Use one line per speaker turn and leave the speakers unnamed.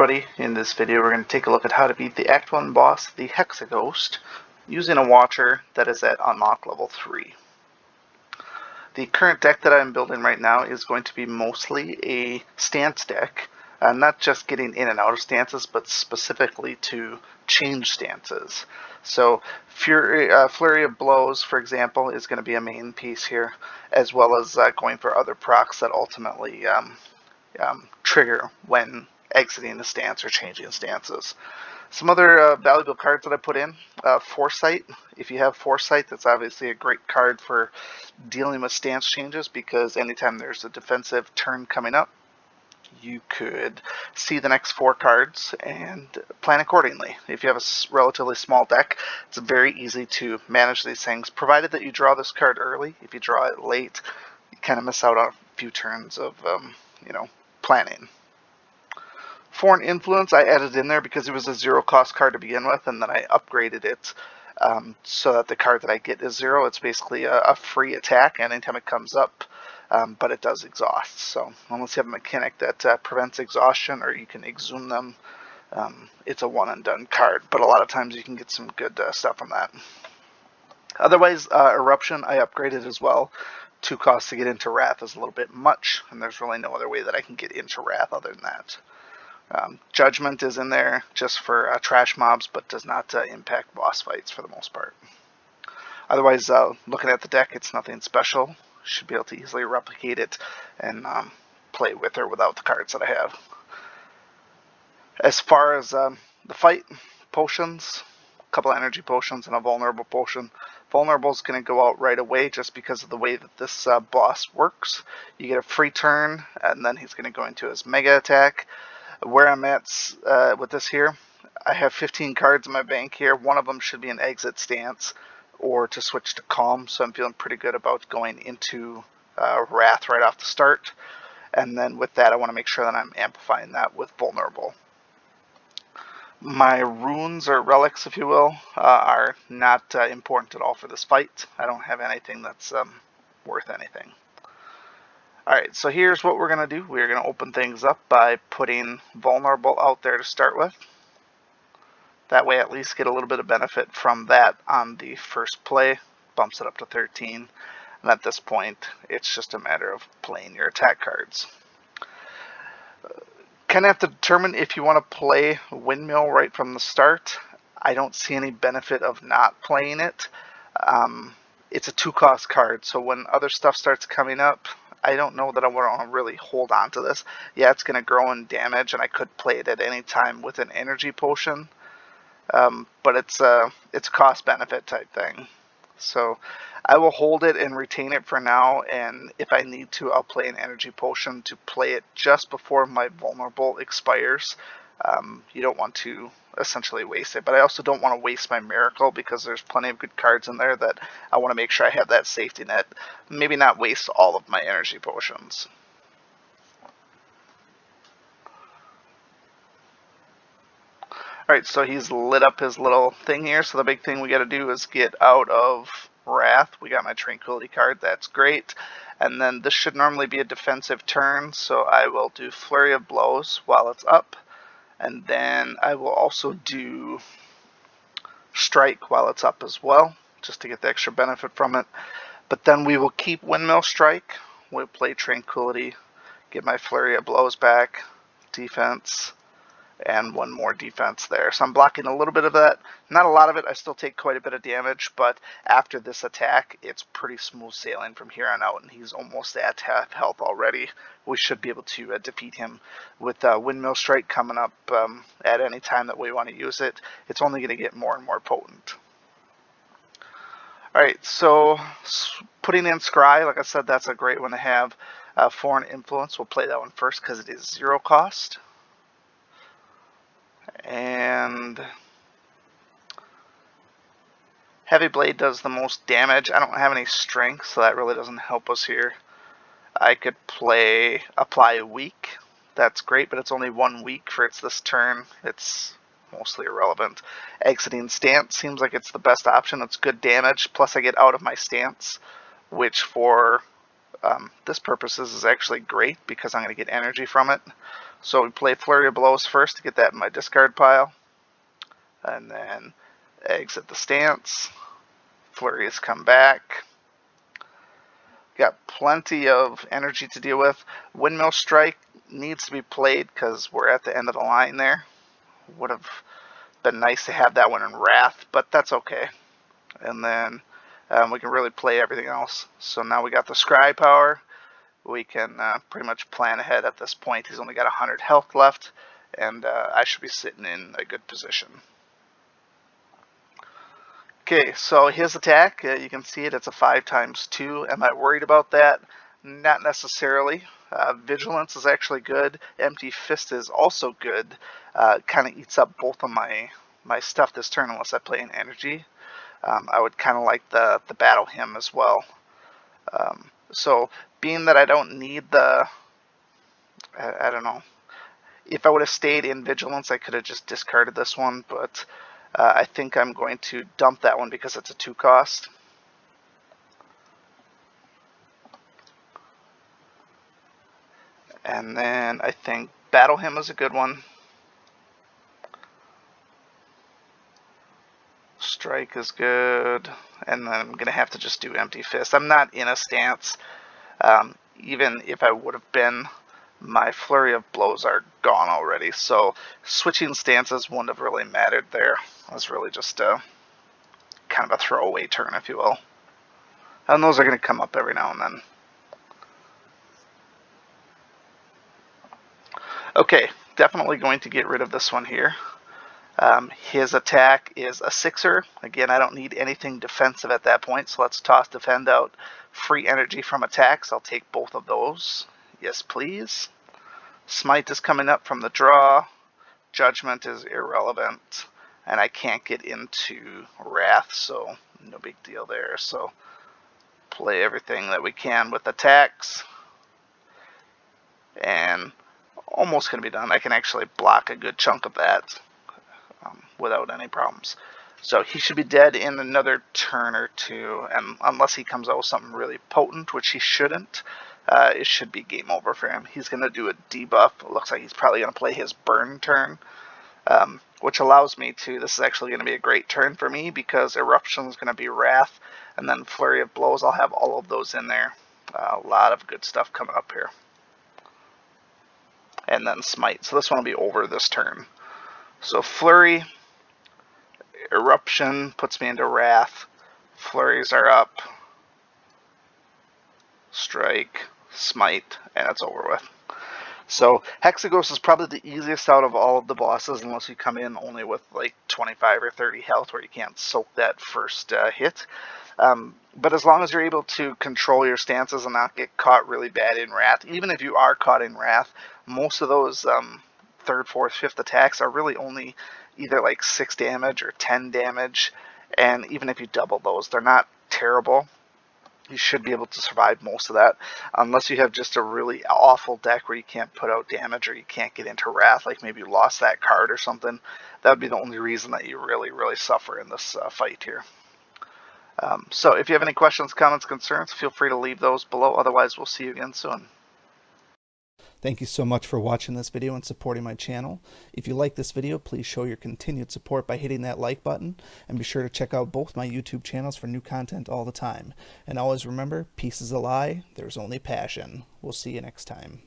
everybody. In this video we're going to take a look at how to beat the Act 1 boss, the Hexaghost, using a watcher that is at unlock level 3. The current deck that I'm building right now is going to be mostly a stance deck, not just getting in and out of stances, but specifically to change stances. So Flurry of Blows, for example, is going to be a main piece here, as well as going for other procs that ultimately trigger when exiting the stance or changing stances. Some other valuable cards that I put in, Foresight. If you have Foresight, that's obviously a great card for dealing with stance changes, because anytime there's a defensive turn coming up, you could see the next 4 cards and plan accordingly. If you have a relatively small deck, it's very easy to manage these things, provided that you draw this card early. If you draw it late, you kind of miss out on a few turns of planning. Foreign Influence I added in there because it was a 0 cost card to begin with, and then I upgraded it so that the card that I get is 0. It's basically a free attack anytime it comes up, but it does exhaust. So unless you have a mechanic that prevents exhaustion or you can exhume them, it's a one and done card, but a lot of times you can get some good stuff from that. Otherwise, Eruption I upgraded as well. 2 costs to get into Wrath is a little bit much, and there's really no other way that I can get into Wrath other than that. Judgment is in there just for trash mobs, but does not impact boss fights for the most part. Otherwise, looking at the deck, it's nothing special. Should be able to easily replicate it and play with or without the cards that I have. As far as the fight, potions, a couple of energy potions and a vulnerable potion. Vulnerable is going to go out right away just because of the way that this boss works. You get a free turn, and then he's going to go into his mega attack. Where I'm at with this here, I have 15 cards in my bank here. One of them should be an exit stance or to switch to calm, so I'm feeling pretty good about going into Wrath right off the start. And then with that, I want to make sure that I'm amplifying that with vulnerable. My runes or relics, if you will, are not important at all for this fight. I don't have anything that's worth anything. Alright, so here's what we're going to do. We're going to open things up by putting vulnerable out there to start with. That way at least get a little bit of benefit from that on the first play. Bumps it up to 13. And at this point, it's just a matter of playing your attack cards. Kind of have to determine if you want to play Windmill right from the start. I don't see any benefit of not playing it. It's a 2 cost card, so when other stuff starts coming up, I don't know that I want to really hold on to this. Yeah, it's going to grow in damage, and I could play it at any time with an energy potion, but it's a cost-benefit type thing. So I will hold it and retain it for now, and if I need to, I'll play an energy potion to play it just before my vulnerable expires. You don't want to essentially waste it, but I also don't want to waste my miracle because there's plenty of good cards in there that I want to make sure I have that safety net. Maybe not waste all of my energy potions. Alright, so he's lit up his little thing here, so the big thing we got to do is get out of Wrath. We got my Tranquility card, that's great. And then this should normally be a defensive turn, so I will do Flurry of Blows while it's up. And then I will also do Strike while it's up as well, just to get the extra benefit from it. But then we will keep Windmill Strike. We'll play Tranquility, get my Flurry of Blows back, defense, and one more defense there. So I'm blocking a little bit of that. Not a lot of it. I still take quite a bit of damage, but after this attack, it's pretty smooth sailing from here on out, and he's almost at half health already. We should be able to defeat him with Windmill Strike coming up at any time that we want to use it. It's only going to get more and more potent. Alright, so putting in Scry, like I said, that's a great one to have. Foreign Influence, we'll play that one first because it is 0 cost. And Heavy Blade does the most damage. I don't have any strength, so that really doesn't help us here. I could apply Weak. That's great, but it's only 1 week for this turn. It's mostly irrelevant. Exiting Stance seems like it's the best option. It's good damage, plus I get out of my stance, which for this purposes is actually great because I'm going to get energy from it. So we play Flurry of Blows first to get that in my discard pile. And then exit the stance. Flurries come back. Got plenty of energy to deal with. Windmill Strike needs to be played because we're at the end of the line there. Would have been nice to have that one in Wrath, but that's okay. And then we can really play everything else. So now we got the Scry power. We can pretty much plan ahead at this point. He's only got 100 health left, and I should be sitting in a good position. Okay, so his attack, you can see it, it's a 5×2. Am I worried about that? Not necessarily. Vigilance is actually good. Empty Fist is also good. Kind of eats up both of my stuff this turn unless I play an energy. I would kind of like the Battle Hymn as well. So being that I don't need the, I don't know. If I would have stayed in Vigilance, I could have just discarded this one, but I think I'm going to dump that one because it's a 2-cost. And then I think Battle Hymn is a good one. Strike is good. And then I'm going to have to just do Empty Fist. I'm not in a stance. Even if I would have been, my Flurry of Blows are gone already. So switching stances wouldn't have really mattered there. It was really just kind of a throwaway turn, if you will. And those are going to come up every now and then. Okay, definitely going to get rid of this one here. His attack is a 6er. Again, I don't need anything defensive at that point, so let's toss Defend out. Free energy from attacks, I'll take both of those. Yes, please. Smite is coming up from the draw. Judgment is irrelevant. And I can't get into Wrath, so no big deal there. So play everything that we can with attacks. And almost going to be done. I can actually block a good chunk of that without any problems. So he should be dead in another turn or two, and unless he comes out with something really potent, which he shouldn't, it should be game over for him. He's going to do a debuff. It looks like he's probably going to play his burn turn, which allows me to, this is actually going to be a great turn for me because Eruption is going to be Wrath, and then Flurry of Blows, I'll have all of those in there. A lot of good stuff coming up here. And then Smite. So this one will be over this turn. So Flurry, Eruption puts me into Wrath. Flurries are up. Strike, Smite, and it's over with. So Hexaghost is probably the easiest out of all of the bosses unless you come in only with like 25 or 30 health where you can't soak that first hit. But as long as you're able to control your stances and not get caught really bad in Wrath, even if you are caught in Wrath, most of those 3rd, 4th, 5th attacks are really only either like 6 damage or 10 damage, and even if you double those, they're not terrible. You should be able to survive most of that, unless you have just a really awful deck where you can't put out damage or you can't get into Wrath, like maybe you lost that card or something. That would be the only reason that you really, really suffer in this fight here. So if you have any questions, comments, concerns, feel free to leave those below. Otherwise, we'll see you again soon.
Thank you so much for watching this video and supporting my channel. If you like this video, please show your continued support by hitting that like button, and be sure to check out both my YouTube channels for new content all the time. And always remember, peace is a lie, there's only passion. We'll see you next time.